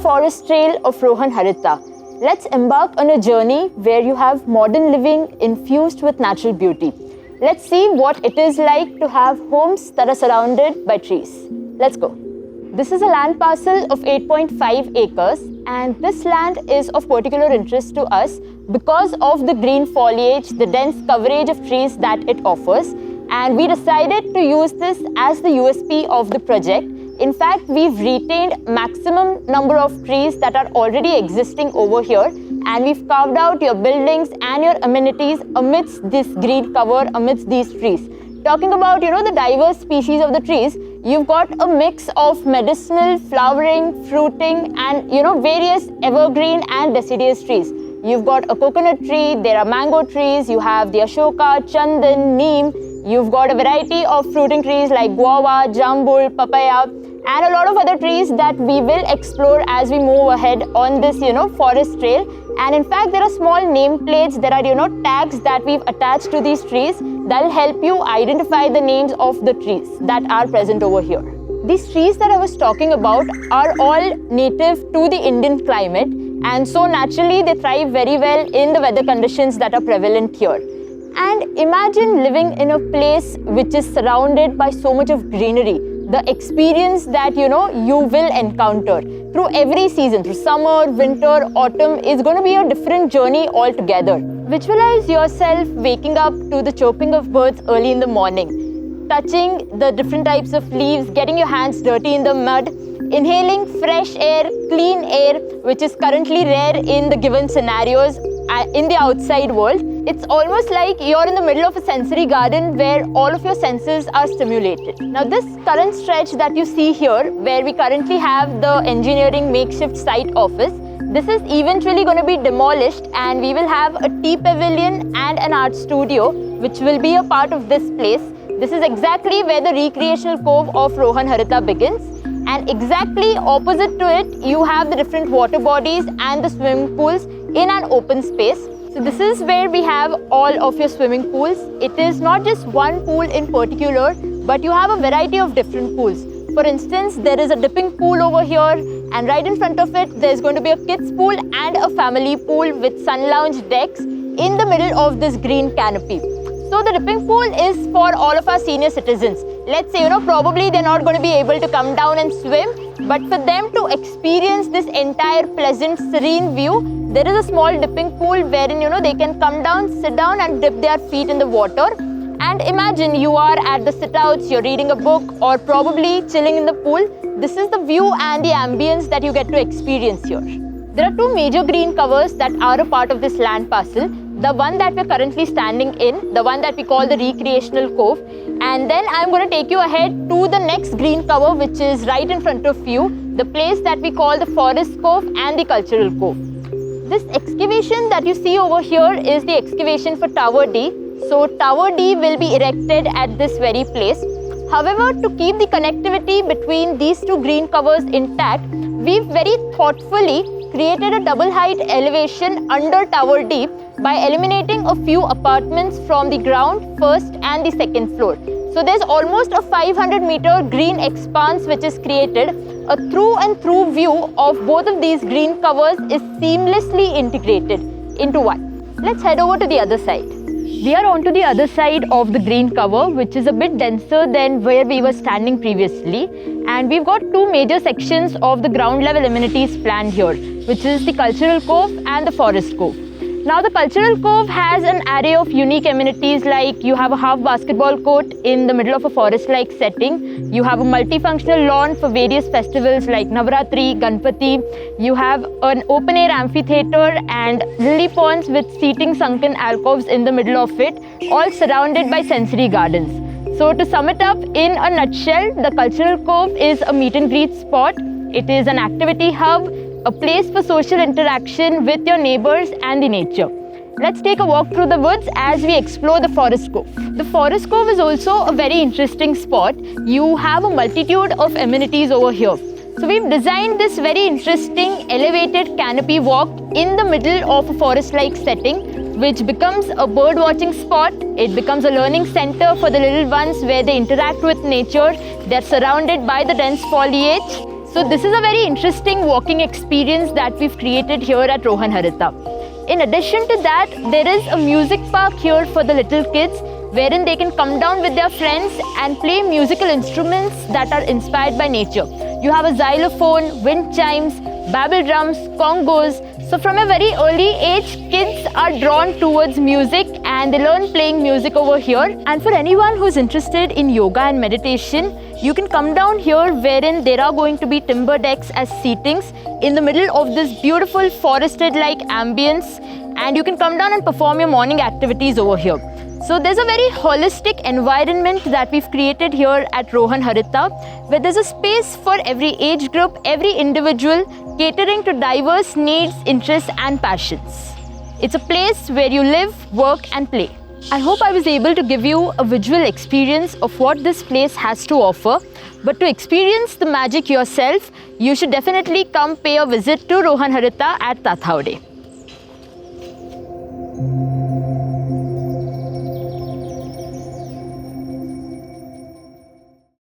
forest trail of Rohan Harita. Let's embark on a journey where you have modern living infused with natural beauty. Let's see what it is like to have homes that are surrounded by trees. Let's go. This is a land parcel of 8.5 acres, and this land is of particular interest to us because of the green foliage, the dense coverage of trees that it offers, and we decided to use this as the USP of the project. In fact, we've retained maximum number of trees that are already existing over here, and we've carved out your buildings and your amenities amidst this green cover, amidst these trees. Talking about, the diverse species of the trees, you've got a mix of medicinal, flowering, fruiting, and, various evergreen and deciduous trees. You've got a coconut tree, there are mango trees, you have the ashoka, chandan, neem. You've got a variety of fruiting trees like guava, jambul, papaya, and a lot of other trees that we will explore as we move ahead on this, forest trail. And in fact, there are small nameplates, there are, tags that we've attached to these trees that will help you identify the names of the trees that are present over here. These trees that I was talking about are all native to the Indian climate, and so naturally they thrive very well in the weather conditions that are prevalent here. And imagine living in a place which is surrounded by so much of greenery. The experience that you will encounter through every season, through summer, winter, autumn, is going to be a different journey altogether. Visualize yourself waking up to the chirping of birds early in the morning, touching the different types of leaves, getting your hands dirty in the mud, inhaling fresh air, clean air, which is currently rare in the given scenarios in the outside world. It's almost like you're in the middle of a sensory garden where all of your senses are stimulated. Now this current stretch that you see here, where we currently have the engineering makeshift site office, this is eventually going to be demolished, and we will have a tea pavilion and an art studio which will be a part of this place. This is exactly where the recreational cove of Rohan Harita begins, and exactly opposite to it you have the different water bodies and the swimming pools in an open space. So this is where we have all of your swimming pools. It is not just one pool in particular, but you have a variety of different pools. For instance, there is a dipping pool over here, and right in front of it there's going to be a kids pool and a family pool with sun lounge decks in the middle of this green canopy. So the dipping pool is for all of our senior citizens. Let's say, probably they're not going to be able to come down and swim, but for them to experience this entire pleasant, serene view, there is a small dipping pool wherein, they can come down, sit down and dip their feet in the water. And imagine you are at the sit-outs, you're reading a book or probably chilling in the pool. This is the view and the ambience that you get to experience here. There are two major green covers that are a part of this land parcel. The one that we're currently standing in, the one that we call the recreational cove, and then I'm going to take you ahead to the next green cover which is right in front of you, the place that we call the forest cove and the cultural cove. This excavation that you see over here is the excavation for Tower D. So Tower D will be erected at this very place. However, to keep the connectivity between these two green covers intact, we've very thoughtfully created a double height elevation under Tower D by eliminating a few apartments from the ground, first and the second floor. So there's almost a 500-meter green expanse which is created. A through and through view of both of these green covers is seamlessly integrated into one. Let's head over to the other side. We are onto the other side of the green cover, which is a bit denser than where we were standing previously, and we've got two major sections of the ground level amenities planned here, which is the cultural cove and the forest cove. Now the cultural cove has an array of unique amenities, like you have a half basketball court in the middle of a forest-like setting. You have a multifunctional lawn for various festivals like Navaratri, Ganpati. You have an open-air amphitheater and lily ponds with seating sunken alcoves in the middle of it, all surrounded by sensory gardens. So to sum it up in a nutshell, the cultural cove is a meet and greet spot. It is an activity hub, a place for social interaction with your neighbors and the nature. Let's take a walk through the woods as we explore the forest cove. The forest cove is also a very interesting spot. You have a multitude of amenities over here. So we've designed this very interesting elevated canopy walk in the middle of a forest-like setting, which becomes a bird watching spot. It becomes a learning center for the little ones where they interact with nature. They're surrounded by the dense foliage. So this is a very interesting walking experience that we've created here at Rohan Harita. In addition to that, there is a music park here for the little kids wherein they can come down with their friends and play musical instruments that are inspired by nature. You have a xylophone, wind chimes, babble drums, congos. So from a very early age, kids are drawn towards music and they learn playing music over here. And for anyone who's interested in yoga and meditation, you can come down here wherein there are going to be timber decks as seatings in the middle of this beautiful forested-like ambience, and you can come down and perform your morning activities over here. So there's a very holistic environment that we've created here at Rohan Harita, where there's a space for every age group, every individual, catering to diverse needs, interests and passions. It's a place where you live, work and play. I hope I was able to give you a visual experience of what this place has to offer. But to experience the magic yourself, you should definitely come pay a visit to Rohan Harita at Tathawade.